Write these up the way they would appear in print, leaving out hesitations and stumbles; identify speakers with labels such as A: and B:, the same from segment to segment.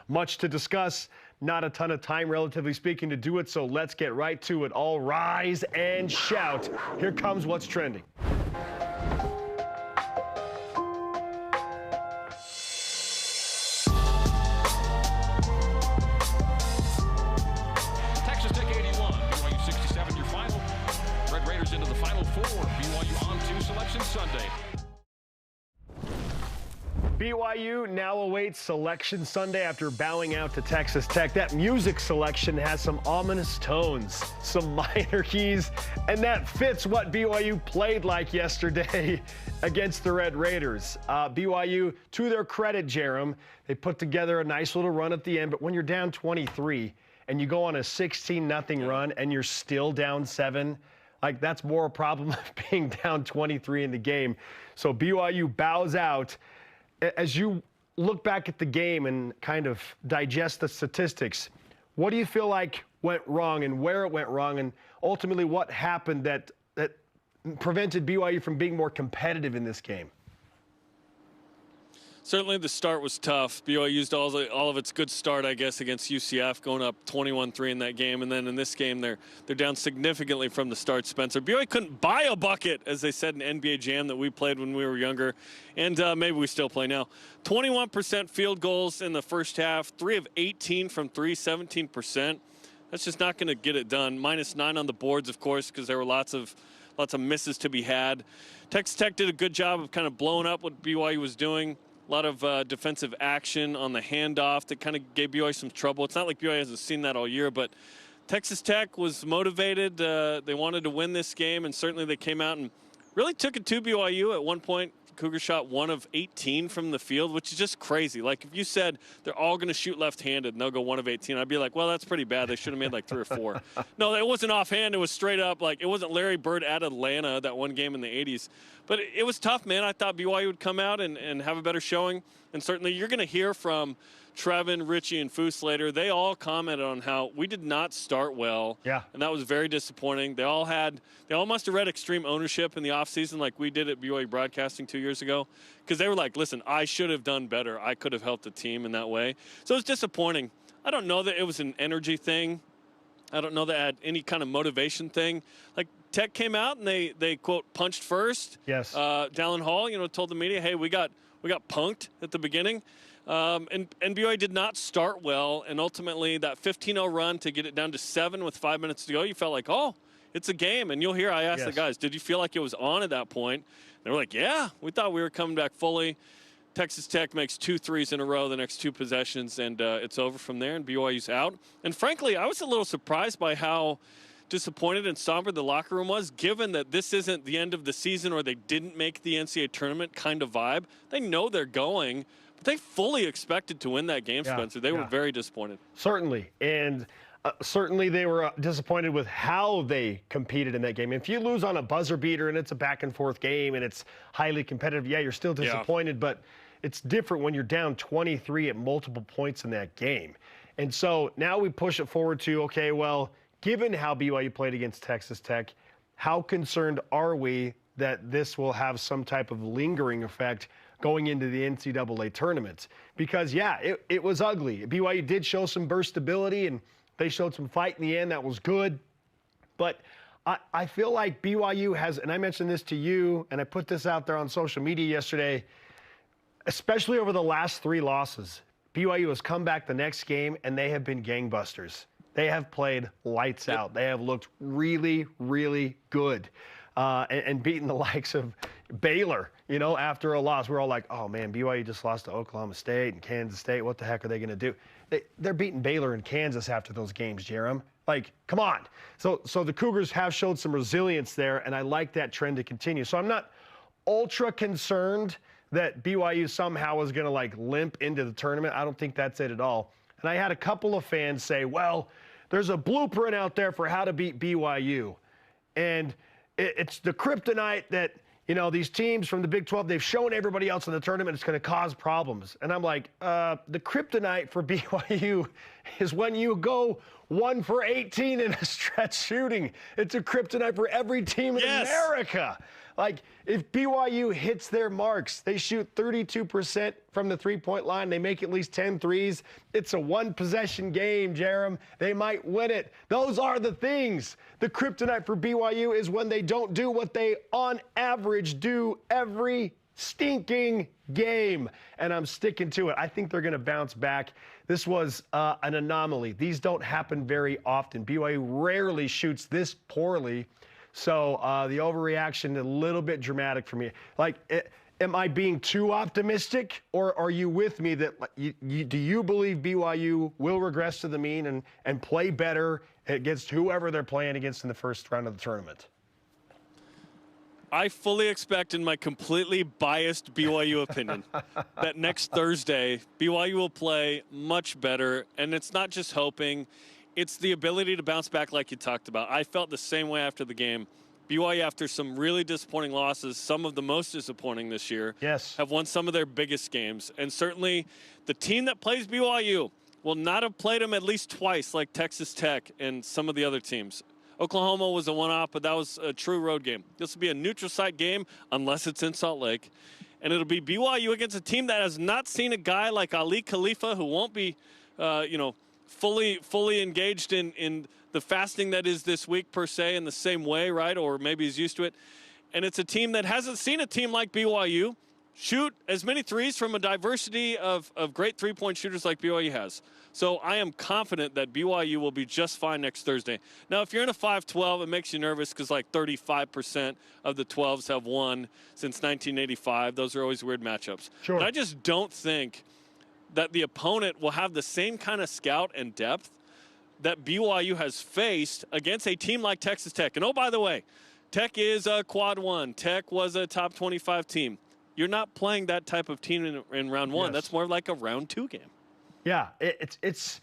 A: Much to discuss, not a ton of time, relatively speaking, to do it, so let's get right to it. All rise and shout. Here comes what's trending.
B: Texas Tech 81, BYU 67, your final. Red Raiders into the Final Four. BYU on to Selection Sunday.
A: BYU now awaits Selection Sunday after bowing out to Texas Tech. That music selection has some ominous tones, some minor keys, and that fits what BYU played like yesterday against the Red Raiders. BYU, to their credit, Jarom, they put together a nice little run at the end, but when you're down 23 and you go on a 16-0 run and you're still down 7, like that's more a problem of being down 23 in the game. So BYU bows out. As you look back at the game and kind of digest the statistics, what do you feel like went wrong and where it went wrong, and ultimately what happened that prevented BYU from being more competitive in this game?
C: Certainly the start was tough. BYU used all of its good start, I guess, against UCF, going up 21-3 in that game. And then in this game, they're down significantly from the start, Spencer. BYU couldn't buy a bucket, as they said in NBA Jam that we played when we were younger. And maybe we still play now. 21% field goals in the first half, 3 of 18 from 3, 17%. That's just not going to get it done. -9 on the boards, of course, because there were lots of misses to be had. Texas Tech did a good job of kind of blowing up what BYU was doing. A lot of defensive action on the handoff that kind of gave BYU some trouble. It's not like BYU hasn't seen that all year, but Texas Tech was motivated. They wanted to win this game, and certainly they came out and really took it to BYU. At one point, Cougar shot 1 of 18 from the field, which is just crazy. Like, if you said they're all going to shoot left-handed and they'll go 1 of 18, I'd be like, well, that's pretty bad. They should have made like 3 or 4. No, it wasn't offhand. It was straight up. Like, it wasn't Larry Bird at Atlanta, that one game in the 80s. But it was tough, man. I thought BYU would come out and have a better showing. And certainly you're going to hear from Trevin, Richie, and Foose later. They all commented on how we did not start well.
A: Yeah.
C: And that was very disappointing. They all must have read Extreme Ownership in the offseason like we did at BYU Broadcasting 2 years ago. Because they were like, listen, I should have done better. I could have helped the team in that way. So it was disappointing. I don't know that it was an energy thing. I don't know that it had any kind of motivation thing. Like, Tech came out and they quote, punched first.
A: Yes.
C: Dallin Hall, told the media, hey, we got punked at the beginning. And BYU did not start well, and ultimately that 15-0 run to get it down to 7 with 5 minutes to go, you felt like, oh, it's a game. And you'll hear I asked the guys, did you feel like it was on at that point? They were like, yeah, we thought we were coming back fully. Texas Tech makes 2 threes in a row the next 2 possessions, and it's over from there, and BYU's out. And frankly, I was a little surprised by how disappointed and somber the locker room was, given that this isn't the end of the season or they didn't make the NCAA tournament kind of vibe. They know they're going. They fully expected to win that game, Spencer. They were very disappointed.
A: Certainly. And certainly they were disappointed with how they competed in that game. If you lose on a buzzer beater and it's a back-and-forth game and it's highly competitive, you're still disappointed. But it's different when you're down 23 at multiple points in that game. And so now we push it forward to, okay, well, given how BYU played against Texas Tech, how concerned are we that this will have some type of lingering effect going into the NCAA tournament? Because, it was ugly. BYU did show some burstability, and they showed some fight in the end. That was good. But I feel like BYU has, and I mentioned this to you, and I put this out there on social media yesterday, especially over the last 3 losses, BYU has come back the next game, and they have been gangbusters. They have played lights out. They have looked really, really good. And beating the likes of Baylor, after a loss. We're all like, oh, man, BYU just lost to Oklahoma State and Kansas State. What the heck are they going to do? They're beating Baylor and Kansas after those games, Jarom. Like, come on. So the Cougars have showed some resilience there, and I like that trend to continue. So I'm not ultra concerned that BYU somehow is going to, limp into the tournament. I don't think that's it at all. And I had a couple of fans say, well, there's a blueprint out there for how to beat BYU. And it's the kryptonite that, these teams from the Big 12, they've shown everybody else in the tournament it's going to cause problems. And I'm like, the kryptonite for BYU is when you go 1 for 18 in a stretch shooting. It's a kryptonite for every team in America. Like, if BYU hits their marks, they shoot 32% from the three-point line, they make at least 10 threes. It's a one-possession game, Jarom. They might win it. Those are the things. The kryptonite for BYU is when they don't do what they, on average, do every stinking game. And I'm sticking to it. I think they're going to bounce back. This was an anomaly. These don't happen very often. BYU rarely shoots this poorly. So the overreaction, a little bit dramatic for me. Like, am I being too optimistic, or are you with me that do you believe BYU will regress to the mean and play better against whoever they're playing against in the first round of the tournament?
C: I fully expect, in my completely biased BYU opinion, that next Thursday, BYU will play much better. And it's not just hoping. It's the ability to bounce back like you talked about. I felt the same way after the game. BYU, after some really disappointing losses, some of the most disappointing this year, have won some of their biggest games. And certainly the team that plays BYU will not have played them at least twice like Texas Tech and some of the other teams. Oklahoma was a one-off, but that was a true road game. This will be a neutral site game unless it's in Salt Lake. And it'll be BYU against a team that has not seen a guy like Ali Khalifa, who won't be, fully engaged in the fasting that is this week per se in the same way, right? Or maybe he's used to it. And it's a team that hasn't seen a team like BYU shoot as many threes from a diversity of great three-point shooters like BYU has. So I am confident that BYU will be just fine next Thursday. Now, if you're in a 5-12, it makes you nervous because like 35% of the 12s have won since 1985. Those are always weird matchups.
A: Sure.
C: But I just don't think that the opponent will have the same kind of scout and depth that BYU has faced against a team like Texas Tech. And oh, by the way, Tech is a quad one. Tech was a top 25 team. You're not playing that type of team in round one. That's more like a round two game.
A: Yeah, it's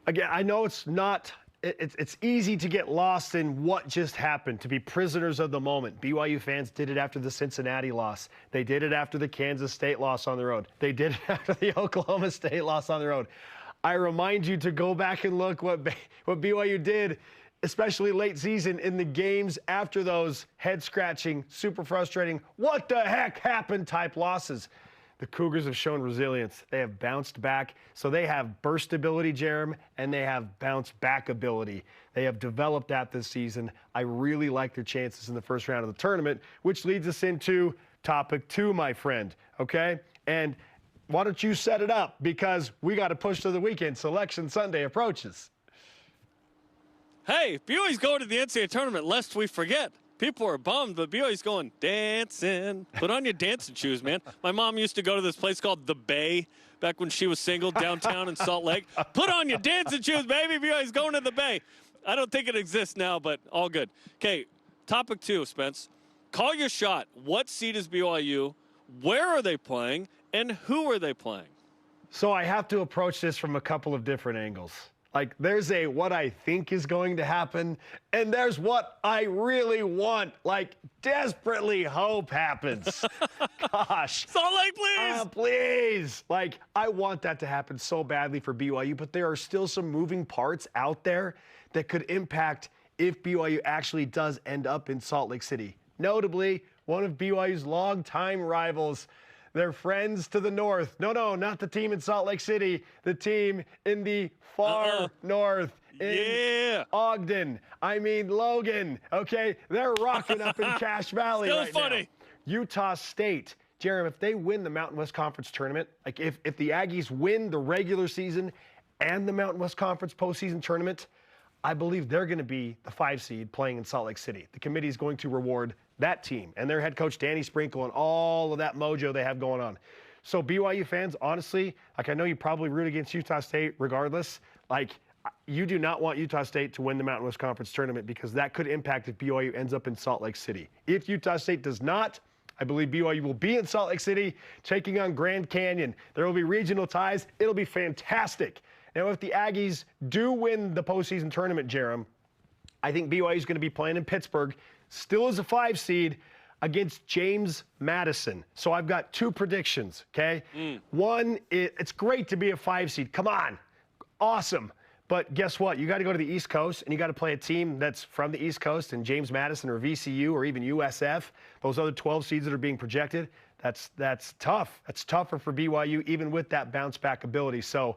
A: again, I know it's not, it's easy to get lost in what just happened, to be prisoners of the moment. BYU fans did it after the Cincinnati loss. They did it after the Kansas State loss on the road. They did it after the Oklahoma State loss on the road. I remind you to go back and look what BYU did, especially late season, in the games after those head-scratching, super frustrating, what the heck happened type losses. The Cougars have shown resilience. They have bounced back. So they have burst ability, Jarom, and they have bounce back ability. They have developed that this season. I really like their chances in the first round of the tournament, which leads us into topic 2, my friend, okay? And why don't you set it up, because we got to push to the weekend. Selection Sunday approaches.
C: Hey, BYU's going to the NCAA Tournament, lest we forget. People are bummed, but BYU's going dancing. Put on your dancing shoes, man. My mom used to go to this place called The Bay back when she was single downtown in Salt Lake. Put on your dancing shoes, baby. BYU's going to The Bay. I don't think it exists now, but all good. Okay, topic 2, Spence. Call your shot. What seed is BYU? Where are they playing? And who are they playing?
A: So I have to approach this from a couple of different angles. Like, there's a what I think is going to happen, and there's what I really want, like, desperately hope happens. Gosh.
C: Salt Lake, please.
A: Please. Like, I want that to happen so badly for BYU, but there are still some moving parts out there that could impact if BYU actually does end up in Salt Lake City. Notably, one of BYU's longtime rivals. They're friends to the north. No, not the team in Salt Lake City. The team in the far north. In Ogden. I mean, Logan. Okay? They're rocking up in Cache Valley right now. Utah State. Jarom, if they win the Mountain West Conference tournament, like if the Aggies win the regular season and the Mountain West Conference postseason tournament, I believe they're going to be the 5 seed playing in Salt Lake City. The committee is going to reward that team and their head coach, Danny Sprinkle, and all of that mojo they have going on. So BYU fans, honestly, like, I know you probably root against Utah State regardless. Like, you do not want Utah State to win the Mountain West Conference tournament, because that could impact if BYU ends up in Salt Lake City. If Utah State does not, I believe BYU will be in Salt Lake City taking on Grand Canyon. There will be regional ties. It'll be fantastic. Now, if the Aggies do win the postseason tournament, Jarom, I think BYU is going to be playing in Pittsburgh, still as a 5 seed, against James Madison. So I've got 2 predictions, okay? One, it's great to be a 5 seed. Come on. awesome. But guess what? You got to go to the East Coast, and you got to play a team that's from the East Coast, and James Madison or VCU or even USF, those other 12 seeds that are being projected. That's tough. That's tougher for BYU, even with that bounce-back ability. So,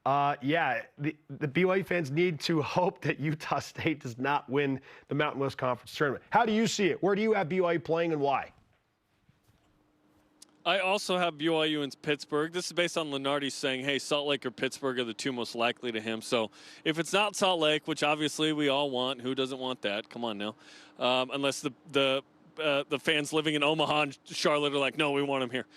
A: yeah, the BYU fans need to hope that Utah State does not win the Mountain West Conference Tournament. How do you see it? Where do you have BYU playing and why?
C: I also have BYU in Pittsburgh. This is based on Lenardi saying, hey, Salt Lake or Pittsburgh are the two most likely to him. So if it's not Salt Lake, which obviously we all want, who doesn't want that? Come on now. Unless the fans living in Omaha and Charlotte are like, no, we want him here.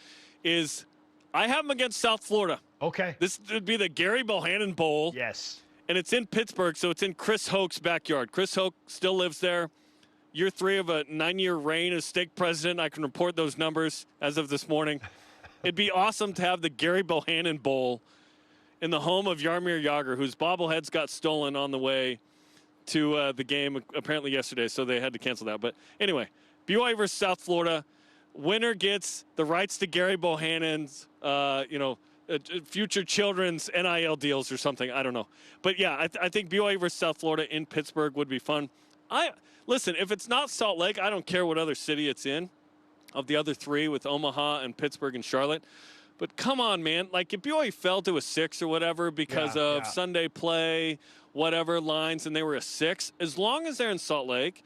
C: I have him against South Florida.
A: Okay.
C: This would be the Gary Bohannon Bowl.
A: Yes.
C: And it's in Pittsburgh, so it's in Chris Hoke's backyard. Chris Hoke still lives there. Year 3 of a 9-year reign as stake president. I can report those numbers as of this morning. It'd be awesome to have the Gary Bohannon Bowl in the home of Jaromir Jagr, whose bobbleheads got stolen on the way to the game apparently yesterday, so they had to cancel that. But anyway, BYU versus South Florida. Winner gets the rights to Gary Bohannon's, future children's NIL deals or something. I don't know. But, yeah, I think BYU versus South Florida in Pittsburgh would be fun. Listen, if it's not Salt Lake, I don't care what other city it's in of the other 3 with Omaha and Pittsburgh and Charlotte. But come on, man. Like, if BYU fell to a 6 or whatever because of Sunday play, whatever lines, and they were a 6, as long as they're in Salt Lake,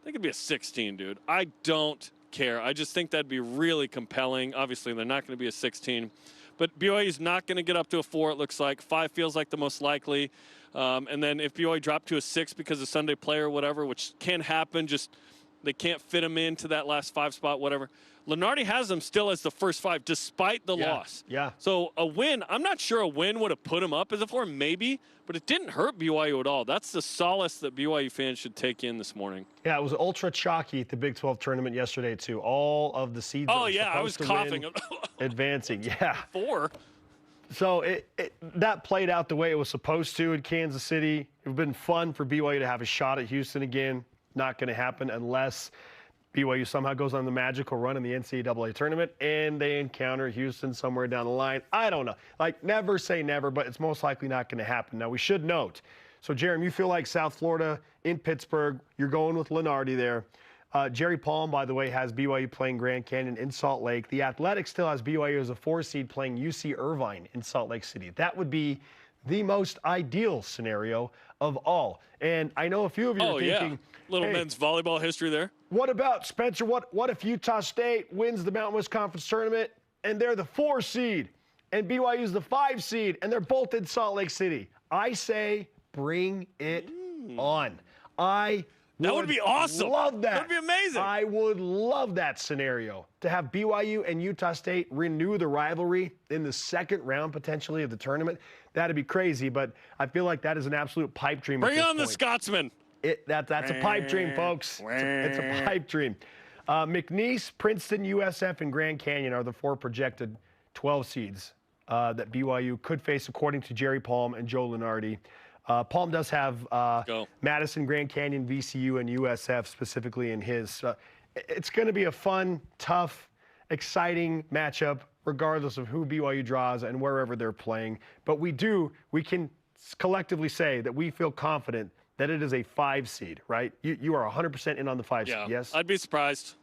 C: they could be a 16, dude. I don't care. I just think that'd be really compelling. Obviously, they're not going to be a 16. But BYU's not going to get up to a 4, it looks like. 5 feels like the most likely. And then if BYU dropped to a 6 because of Sunday play or whatever, which can happen, just they can't fit them into that last 5 spot, whatever. Lenardi has them still as the first 5 despite the loss.
A: Yeah.
C: So a win, I'm not sure a win would have put him up as a 4, maybe, but it didn't hurt BYU at all. That's the solace that BYU fans should take in this morning.
A: Yeah, it was ultra chalky at the Big 12 tournament yesterday, too. All of the seeds
C: I was coughing.
A: Advancing, yeah.
C: 4.
A: So that played out the way it was supposed to in Kansas City. It would have been fun for BYU to have a shot at Houston again. Not going to happen unless BYU somehow goes on the magical run in the NCAA tournament and they encounter Houston somewhere down the line. I don't know. Like, never say never, but it's most likely not going to happen. Now, we should note, so, Jarom, you feel like South Florida in Pittsburgh. You're going with Lenardi there. Jerry Palm, by the way, has BYU playing Grand Canyon in Salt Lake. The Athletic still has BYU as a 4 seed playing UC Irvine in Salt Lake City. That would be the most ideal scenario of all. And I know a few of you are thinking,
C: little men's volleyball history there.
A: What about, Spencer, what if Utah State wins the Mountain West Conference Tournament and they're the 4 seed and BYU's the 5 seed and they're both in Salt Lake City? I say bring it on.
C: That would be awesome.
A: Love that.
C: That would be amazing.
A: I would love that scenario, to have BYU and Utah State renew the rivalry in the second round, potentially, of the tournament. That'd be crazy, but I feel like that is an absolute pipe dream.
C: Bring on the Scotsman.
A: That's a pipe dream, folks. It's a pipe dream. McNeese, Princeton, USF, and Grand Canyon are the 4 projected 12 seeds that BYU could face, according to Jerry Palm and Joe Lenardi. Palm does have Madison, Grand Canyon, VCU, and USF specifically in his. It's going to be a fun, tough, exciting matchup, regardless of who BYU draws and wherever they're playing. But we can collectively say that we feel confident that it is a 5 seed, right? You are 100% in on the 5 seed, yes?
C: I'd be surprised.